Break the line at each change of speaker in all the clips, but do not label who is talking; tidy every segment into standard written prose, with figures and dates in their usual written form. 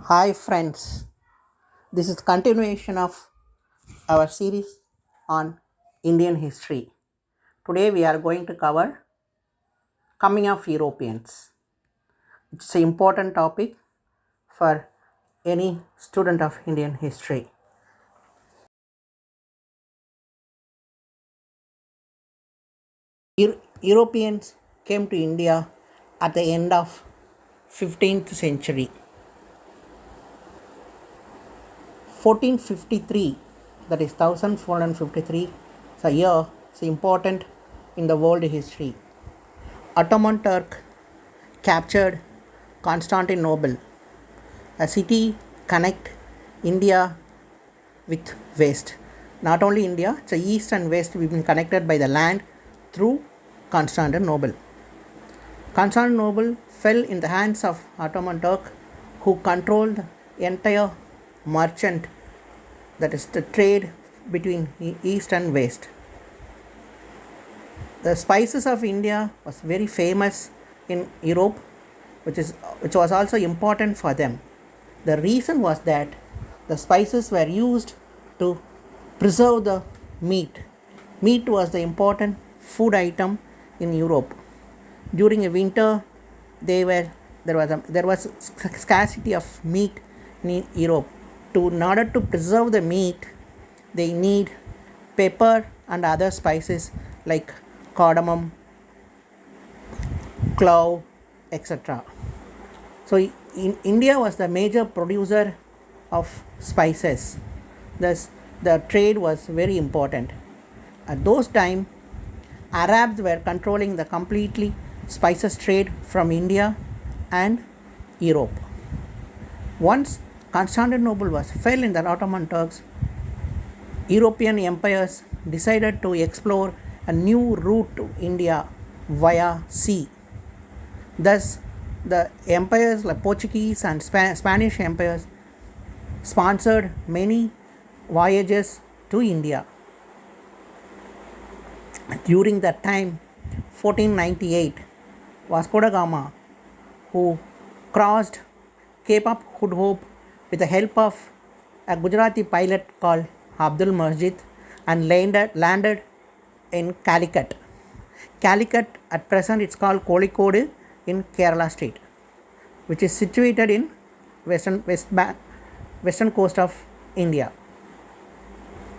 Hi friends, this is continuation of our series on Indian history. Today we are going to cover coming of Europeans. It's an important topic for any student of Indian history. Europeans came to India at the end of 15th century. 1453, that is 1453, is a year is important in the world history. Ottoman Turk captured Constantinople, a city connect India with West. Not only India, it's East and West. We've been connected by the land through Constantinople. Constantinople fell in the hands of Ottoman Turk, who controlled the entire merchant, that is the trade between East and West. The spices of India was very famous in Europe, which was also important for them. The reason was that the spices were used to preserve the meat. Meat was the important food item in Europe. During a winter, there was scarcity of meat in Europe. In order to preserve the meat, they need pepper and other spices like cardamom, clove, etc. So India was the major producer of spices. Thus, the trade was very important. At those time, Arabs were controlling the completely spices trade from India and Europe. Once Constantinople fell in the Ottoman Turks, European empires decided to explore a new route to India via sea. Thus, the empires like Portuguese and Spanish empires sponsored many voyages to India. During that time, 1498, Vasco da Gama, who crossed Cape of Good Hope with the help of a Gujarati pilot called Abdul Masjid, and landed in Calicut. Calicut, at present it's called Kozhikode in Kerala state, which is situated in western coast of India.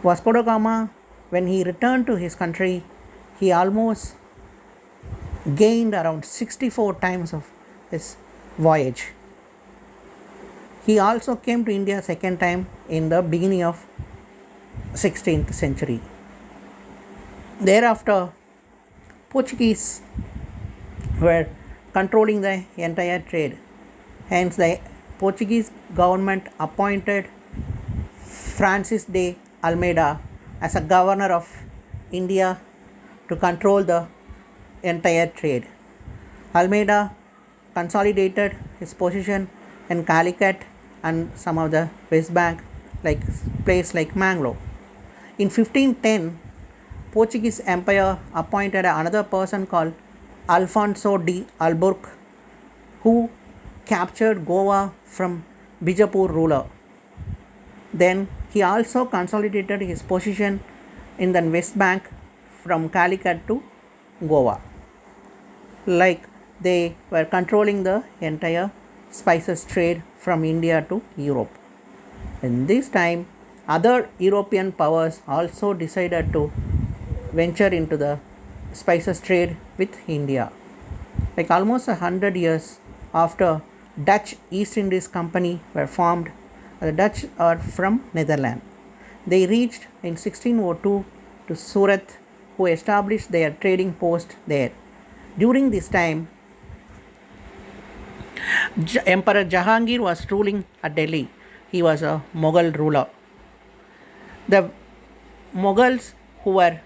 Vasco da Gama, when he returned to his country, he almost gained around 64 times of his voyage. He also came to India second time in the beginning of 16th century. Thereafter, Portuguese were controlling the entire trade. Hence, the Portuguese government appointed Francis de Almeida as a governor of India to control the entire trade. Almeida consolidated his position in Calicut and some of the West Bank, like place like Mangalore. In 1510, Portuguese Empire appointed another person called Alfonso de Albuquerque, who captured Goa from Bijapur ruler. Then he also consolidated his position in the West Bank from Calicut to Goa. Like they were controlling the entire spices trade from India to Europe. In this time, other European powers also decided to venture into the spices trade with India. Like almost 100 years after Dutch East Indies Company were formed, the Dutch are from Netherlands. They reached in 1602 to Surat, who established their trading post there. During this time, Emperor Jahangir was ruling at Delhi. He was a Mughal ruler. The Mughals, who were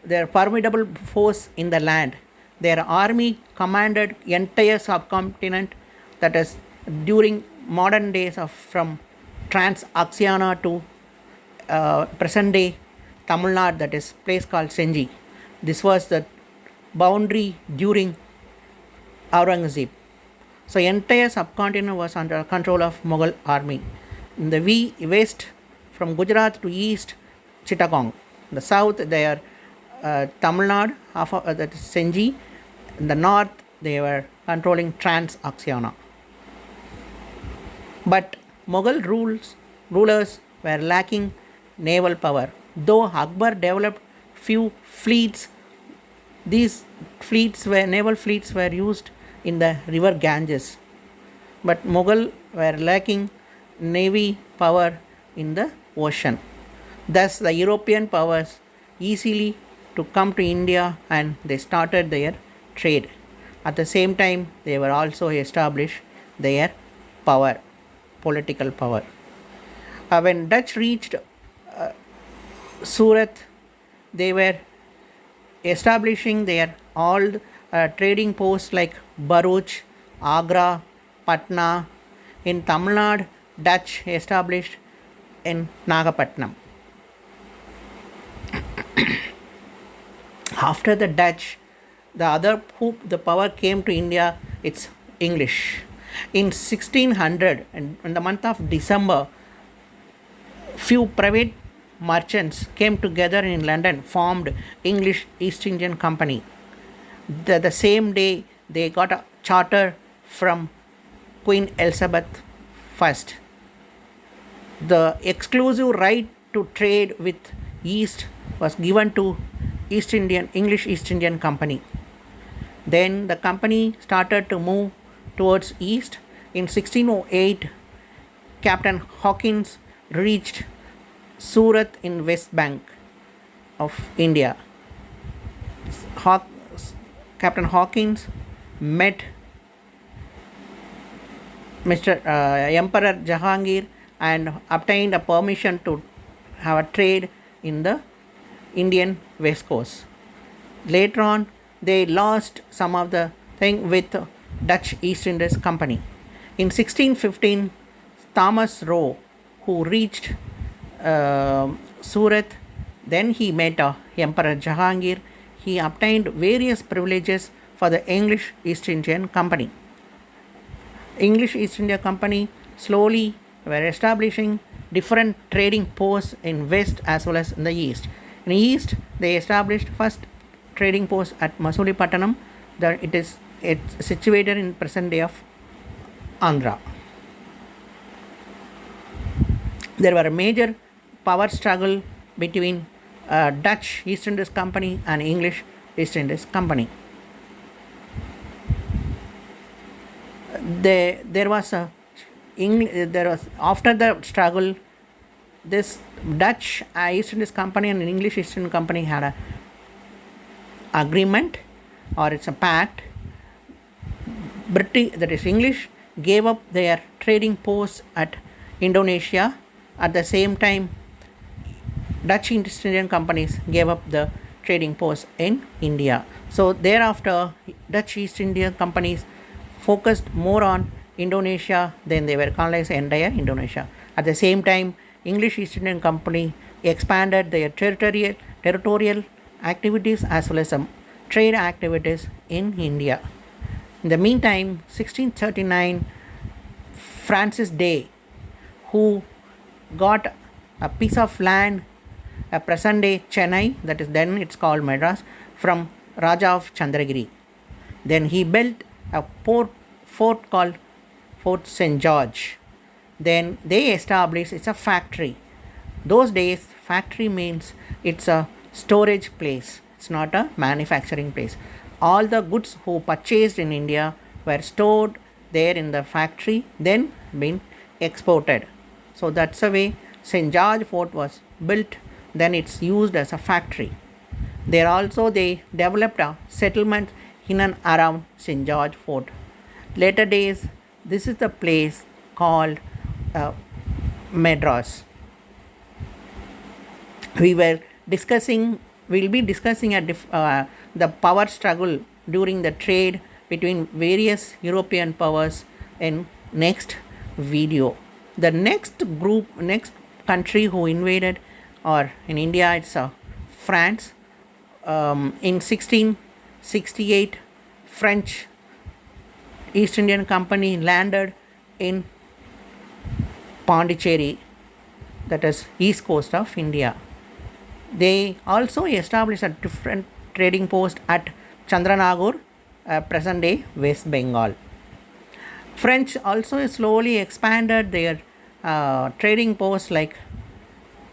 their formidable force in the land, their army commanded entire subcontinent, that is during modern days of from Transoxiana to present day Tamil Nadu, that is place called Senji. This was the boundary during Aurangzeb. So entire subcontinent was under control of Mughal army. In the west, from Gujarat to east, Chittagong. In the south, they are Tamil Nadu, half of that is Senji. In the north, they were controlling Trans-Oxiana. But Mughal rulers were lacking naval power. Though Akbar developed few fleets, these naval fleets were used in the river Ganges. But Mughal were lacking navy power in the ocean. Thus, the European powers easily to come to India and they started their trade. At the same time, they were also established their power, political power. When Dutch reached Surat, they were establishing their all trading posts like Bharuch, Agra, Patna. In Tamil Nadu, Dutch established in Nagapattinam. After the Dutch, the power came to India, it's English. In 1600, in the month of December, few private merchants came together in London, formed English East Indian Company. The same day, they got a charter from Queen Elizabeth I. The exclusive right to trade with East was given to English East Indian Company. Then the company started to move towards east. In 1608, Captain Hawkins reached Surat in West Bank of India. Captain Hawkins met Mr. Emperor Jahangir and obtained a permission to have a trade in the Indian West Coast. Later on, they lost some of the thing with Dutch East India Company. In 1615, Thomas Roe, who reached Surat, then he met Emperor Jahangir. He obtained various privileges for the English East Indian Company. English East India Company slowly were establishing different trading posts in west as well as in the east. In the east, they established first trading post at Masulipattanam. It's situated in present day of Andhra. There were a major power struggle between Dutch East Indies Company and English East Indies Company. There was after the struggle, this Dutch East Indies Company and English East Indian Company had a agreement, or it's a pact. That is English, gave up their trading posts at Indonesia. At the same time, Dutch East Indian companies gave up the trading posts in India. So thereafter, Dutch East Indian companies focused more on Indonesia than they were colonized entire Indonesia. At the same time, English East Indian Company expanded their territorial activities as well as trade activities in India. In the meantime, 1639, Francis Day, who got a piece of land, a present day Chennai, that is then it's called Madras, from Raja of Chandragiri. Then he built a fort called Fort St. George. Then they established, it's a factory. Those days, factory means it's a storage place. It's not a manufacturing place. All the goods who purchased in India were stored there in the factory, then been exported. So that's the way St. George Fort was built. Then it's used as a factory. There also they developed a settlement in and around St. George Fort. Later days, this is the place called Madras. We'll be discussing the power struggle during the trade between various European powers in next video. The next country who invaded or in India, it's France. In 1668, French East Indian Company landed in Pondicherry, that is east coast of India. They also established a different trading post at Chandranagar, present day West Bengal. French also slowly expanded their trading posts like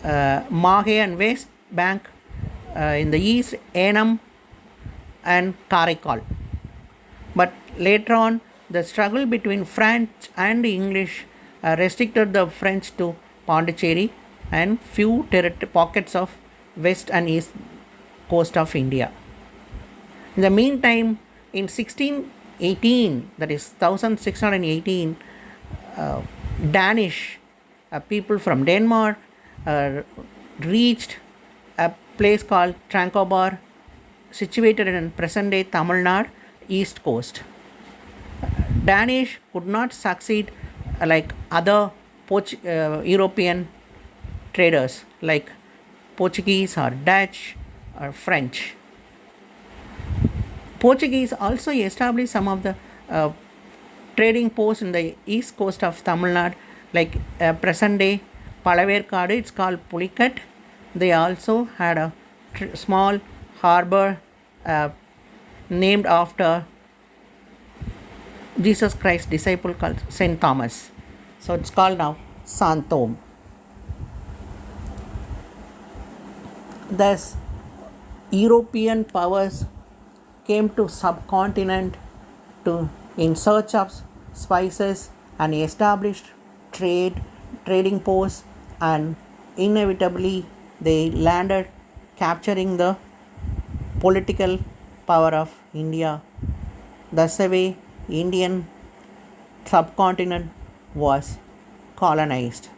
Mahe and West Bank, in the east Enam and Karaikal. But later on, the struggle between French and English restricted the French to Pondicherry and few pockets of west and east coast of India. In the meantime, in 1618, that is 1618, Danish people from Denmark reached a place called Tranquebar, situated in present day Tamil Nadu, east coast. Danish could not succeed like other European traders like Portuguese or Dutch or French. Portuguese also established some of the trading posts in the east coast of Tamil Nadu, like present day Palaverkadu, it's called Pulikat. They also had a small harbor named after Jesus Christ's disciple called Saint Thomas. So it's called now Santom. Thus, European powers came to subcontinent in search of spices and established trading posts, and inevitably they landed capturing the political power of India. Thus the way Indian subcontinent was colonized.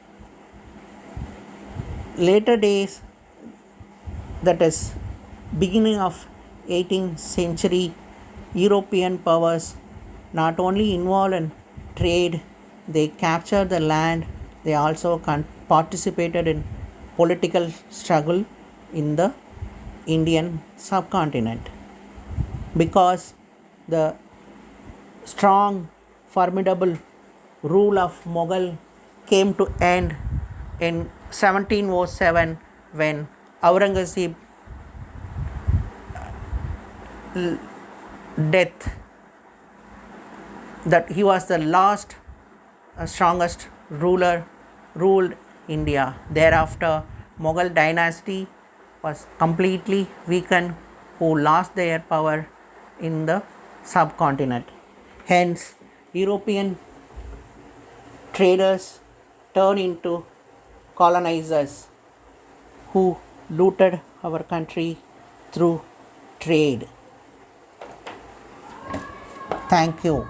Later days, that is beginning of 18th century, European powers not only involved in trade, they captured the land, they also participated in political struggle in the Indian subcontinent. Because the strong, formidable rule of Mughal came to end in 1707 when Aurangzeb death, that he was the last strongest ruler ruled India. Thereafter Mughal dynasty was completely weakened, who lost their power in the subcontinent. Hence European traders turned into colonizers who looted our country through trade. Thank you.